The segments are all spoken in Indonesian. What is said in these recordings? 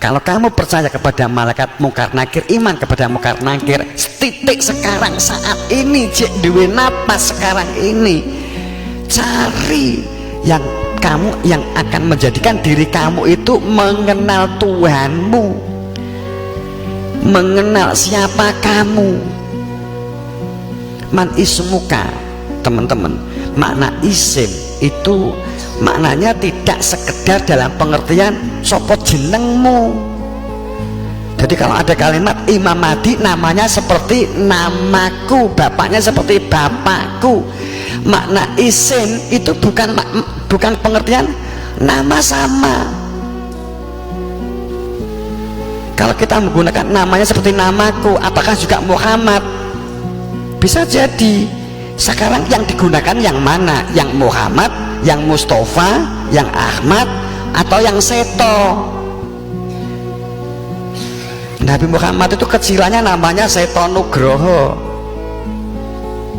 Kalau kamu percaya kepada malaikat mungkar nakir, iman kepada mungkar nakir, titik sekarang saat ini, cek duwe napas sekarang ini, cari yang kamu yang akan menjadikan diri kamu itu mengenal Tuhanmu, mengenal siapa kamu. Man ismuka, teman-teman, makna isim itu maknanya tidak sekedar dalam pengertian sopot jenengmu. Jadi kalau ada kalimat Imam Mahdi, namanya seperti namaku, bapaknya seperti bapakku. Makna isim itu bukan pengertian nama sama. Kalau kita menggunakan namanya seperti namaku, apakah juga Muhammad? Bisa jadi. Sekarang yang digunakan yang mana? Yang Muhammad, yang Mustafa, yang Ahmad, atau yang Seto? Nabi Muhammad itu kecilannya namanya Seto Nugroho,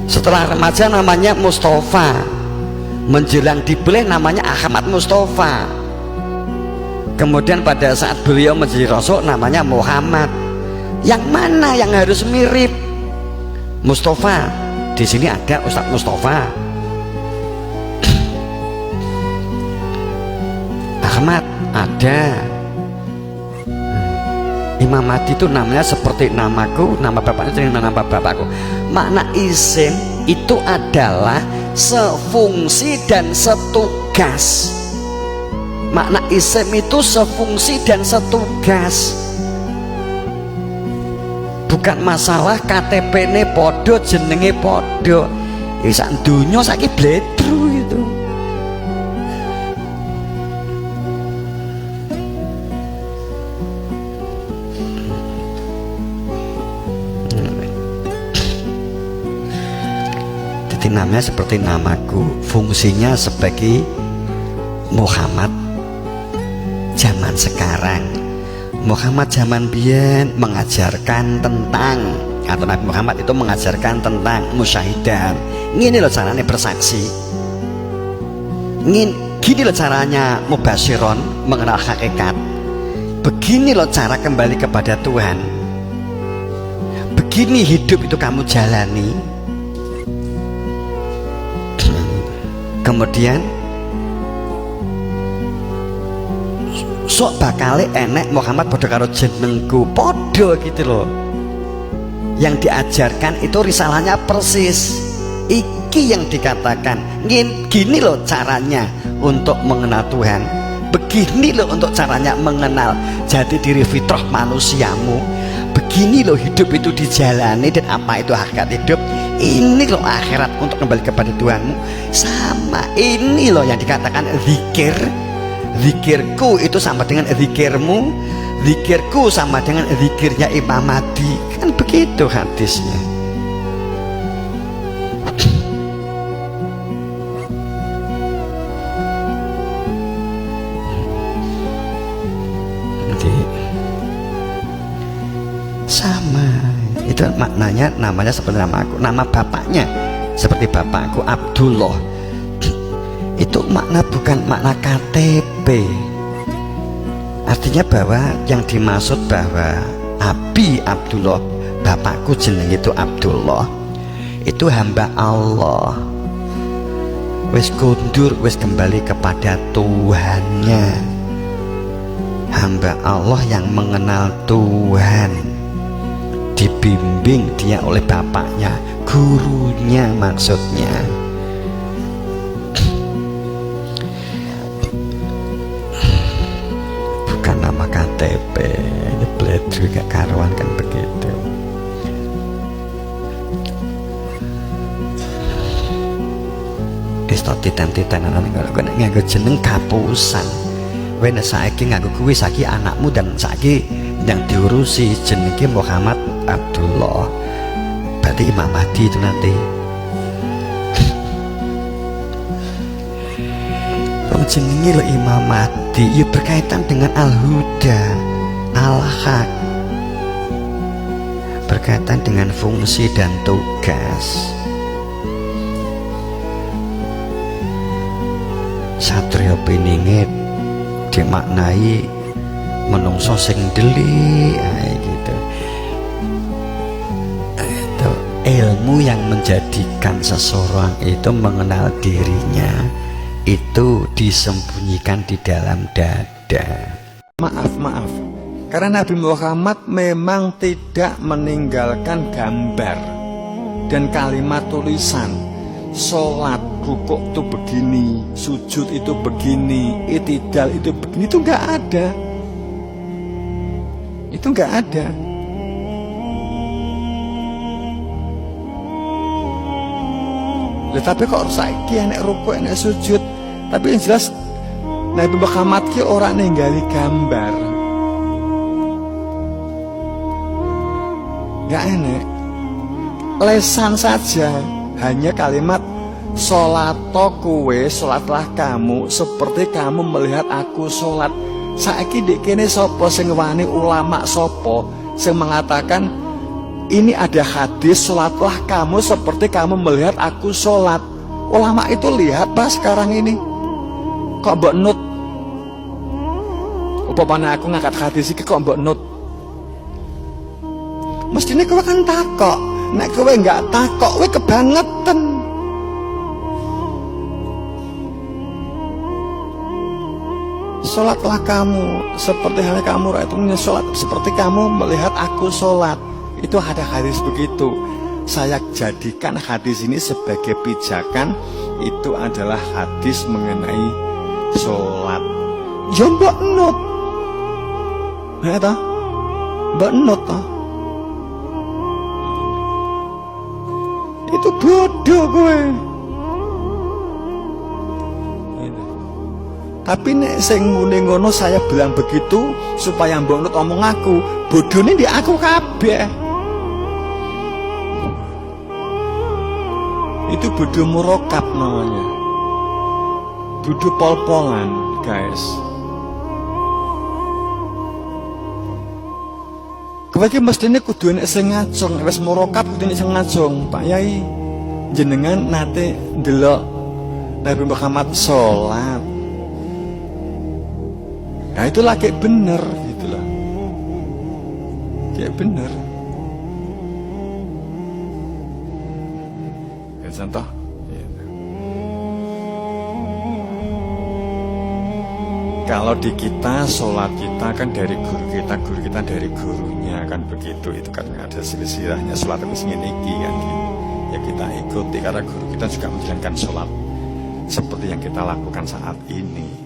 setelah remaja namanya Mustafa, menjelang dibeleh namanya Ahmad Mustafa, kemudian pada saat beliau menjadi Rasul namanya Muhammad. Yang mana yang harus mirip? Mustafa. Di sini ada Ustadz Mustafa. Ahmad ada. Imam Mahdi itu namanya seperti namaku, nama bapaknya dengan nama bapakku. Makna isim itu adalah sefungsi dan setugas. Makna isim itu sefungsi dan setugas. Bukan masalah KTP ne podo, jenenge podo. Ya sak donya saiki bledru itu. Jadi namanya seperti namaku, fungsinya sebagai Muhammad zaman sekarang. Muhammad zaman biyen mengajarkan tentang, atau Nabi Muhammad itu mengajarkan tentang musyahidah. Gini loh caranya bersaksi, gini loh caranya mubasyiron, mengenal hakikat. Begini loh cara kembali kepada Tuhan. Begini hidup itu kamu jalani. Kemudian sok bakale enek Muhammad podo karo jenengku, podo gitu loh. Yang diajarkan itu risalahnya persis. Iki yang dikatakan gini loh caranya untuk mengenal Tuhan, begini loh untuk caranya mengenal jati diri fitrah manusiamu, begini loh hidup itu dijalani dan apa itu hakikat hidup. Ini loh akhirat untuk kembali kepada Tuhanmu. Sama ini loh yang dikatakan zikir. Zikirku itu sama dengan zikirmu, zikirku sama dengan zikirnya Imam Mahdi. Kan begitu hadisnya. Jadi, sama itu maknanya, namanya seperti namaku, nama bapaknya seperti bapakku Abdullah. Itu makna bukan makna KTP. Artinya bahwa yang dimaksud bahwa Abi Abdullah, bapakku jeneng itu Abdullah, itu hamba Allah, wis kundur, wis kembali kepada Tuhannya. Hamba Allah yang mengenal Tuhan, dibimbing dia oleh bapaknya, gurunya maksudnya. Nama KTP ini bledru gak karuan kan begitu. Isto titen-titenan kalau gue nganggo jeneng kapusan. Wene saiki nganggo kuwi saiki anakmu dan saiki yang diurusi jenenge Muhammad Abdullah. Berarti Imam Mahdi itu nanti. Jenenge lo Imam Mahdi ya berkaitan dengan Al-Huda, Al-Haq, berkaitan dengan fungsi dan tugas. Satrio Piningit dimaknai menungso sing delik gitu. Itu ilmu yang menjadikan seseorang itu mengenal dirinya itu disembunyikan di dalam dada. Maaf, karena Nabi Muhammad memang tidak meninggalkan gambar dan kalimat tulisan. Sholat, rukuk itu begini, sujud itu begini, i'tidal itu begini, itu nggak ada. Itu nggak ada. Tapi kok saiki enek rukuk, enek sujud. Tapi yang jelas Nabi Muhammad ki orang ninggali gambar. Nggak enek. Lesan saja. Hanya kalimat sholato kuwe, sholatlah kamu seperti kamu melihat aku sholat. Saiki dik kene sopo sing wani ulama sopo sing mengatakan ini ada hadis sholatlah kamu seperti kamu melihat aku sholat. Ulama itu lihat pas sekarang ini. Kok mbok nut? Upamane aku ngangkat hadis iki kok mbok nut? Mestine kowe kan takok. Nek kowe nggak takok, kowe kebangetan. Sholatlah kamu seperti halnya kamu rakyatnya sholat, seperti kamu melihat aku sholat. Itu ada hadis begitu. Saya jadikan hadis ini sebagai pijakan. Itu adalah hadis mengenai sholat. Ya mbok nut, ya toh, mbok nut toh. Itu bodoh gue. Tapi nek sing muni ngono saya bilang begitu supaya mbok nut omong aku, bodone di aku kabeh. Itu bodoh murokap namanya. Bodoh pol-polan, guys. Kowe iki mestine kudu enek sing ngajong, wis murokap kudu enek sing ngajong. Pak Yai, jenengan nate ndelok Nabi Muhammad sholat. Nah itu lagi bener gitu loh. Kayak bener. Ya contoh. Kalau di kita, sholat kita kan dari guru kita dari gurunya kan begitu. Itu kan ada silsilahnya sholat itu ngene-iki kan gitu. Ya kita ikuti karena guru kita juga menjalankan sholat seperti yang kita lakukan saat ini.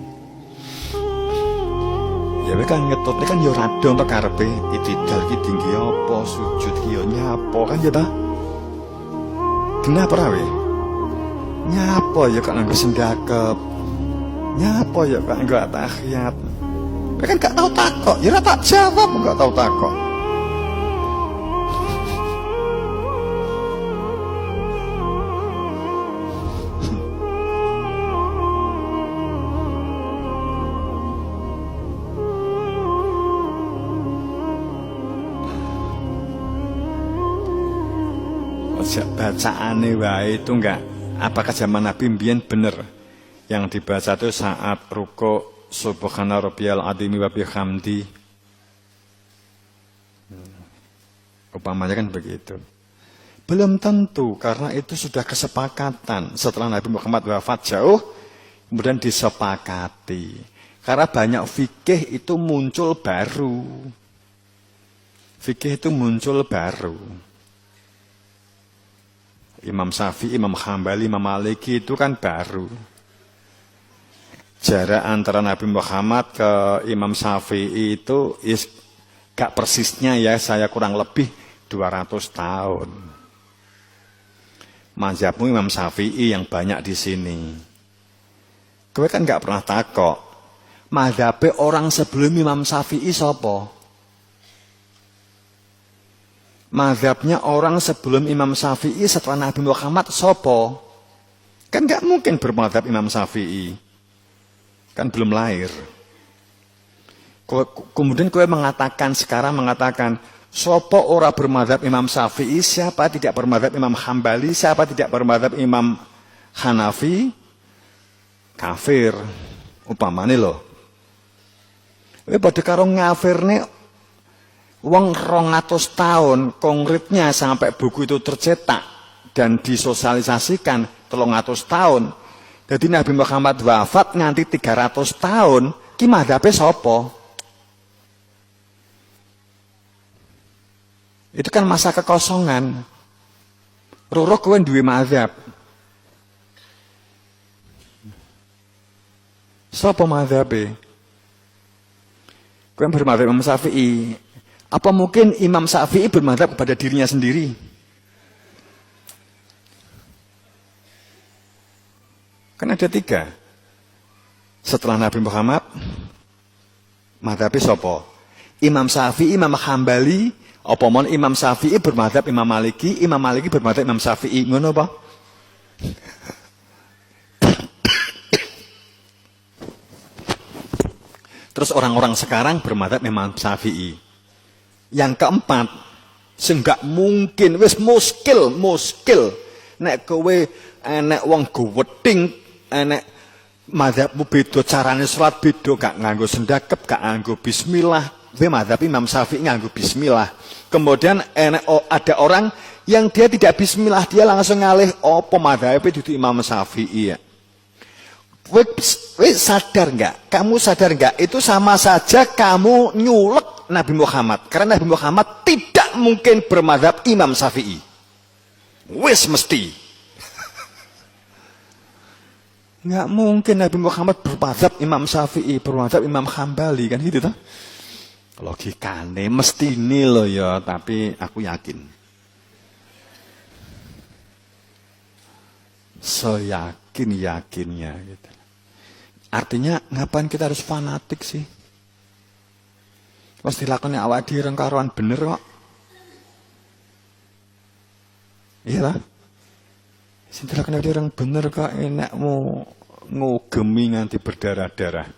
Ya kan ngetutnya kan yo rada untuk karepe i'tidal ki tinggi apa, sujud ki yo nyapo kan ya ta? Kenapa rawe? Nyapo ya kok nganggo sendakep. Nyapa ya kok enggak tahiyat. Kan gak tahu takok, ya ora tak jawab enggak tahu takok. Bacaane wae itu enggak. Apakah zaman Nabi mbiyen bener? Yang dibaca itu saat ruku subhana rabbiyal azimi wa bihamdi. Upamanya kan begitu. Belum tentu karena itu sudah kesepakatan setelah Nabi Muhammad wafat jauh kemudian disepakati. Karena banyak fikih itu muncul baru. Fikih itu muncul baru. Imam Syafi'i, Imam Hambali, Imam Maliki itu kan baru. Jarak antara Nabi Muhammad ke Imam Syafi'i itu gak persisnya ya, saya kurang lebih 200 tahun. Mazhabmu Imam Syafi'i yang banyak di sini. Kowe kan gak pernah takok. Mazhabe orang sebelum Imam Syafi'i sapa? Mazhabnya orang sebelum Imam Syafi'i setelah Nabi Muhammad sapa? Kan gak mungkin bermazhab Imam Syafi'i. Kan belum lahir. Kemudian kowe sekarang mengatakan sapa ora bermadzhab Imam Syafi'i, siapa tidak bermadzhab Imam Hambali, siapa tidak bermadzhab Imam Hanafi, kafir. Upamane lho. Pada karo ngafirne wong 200 tahun konkretnya sampai buku itu tercetak dan disosialisasikan 300 tahun. Jadi Nabi Muhammad wafat nganti 300 tahun, ki madhabe sapa? Itu kan masa kekosongan. Roro kowe duwe mazhab. Sapa mazhabe? Kowe bermadzhab Imam Syafi'i. Apa mungkin Imam Syafi'i bermadzhab kepada dirinya sendiri? Kan ada 3. Setelah Nabi Muhammad, mazhabe sapa? Imam Syafi'i, Imam Hambali, apa mon Imam Syafi'i bermadzhab Imam Maliki, Imam Maliki bermadzhab Imam Syafi'i. Ngono apa? Terus orang-orang sekarang bermadzhab Imam Syafi'i. Yang keempat, seenggak mungkin wis muskil. Nek kowe enek wong gowething, enek mazhabmu beda, carane salat beda, gak nganggo sendakep, gak nganggo bismillah. Kowe mazhab Imam Syafi'i nganggo bismillah. Kemudian enek ada orang yang dia tidak bismillah, dia langsung ngalih apa mazhabe dudu Imam Syafi'i ya. Kowe sadar enggak? Kamu sadar enggak? Itu sama saja kamu nyulek Nabi Muhammad. Karena Nabi Muhammad tidak mungkin bermadzhab Imam Syafi'i. Wis mesti. Enggak mungkin Nabi Muhammad bermadzhab Imam Syafi'i, bermadzhab Imam Hambali kan gitu toh. Logikane mesti ini loh ya, tapi aku yakin. Yakinnya gitu. Artinya ngapain kita harus fanatik sih? Pas dilakoni awak dhewe reng karuan bener kok. Iya lah. Sing dilakoni awak dhewe reng bener kok enakmu ngugemi nganti berdarah-darah.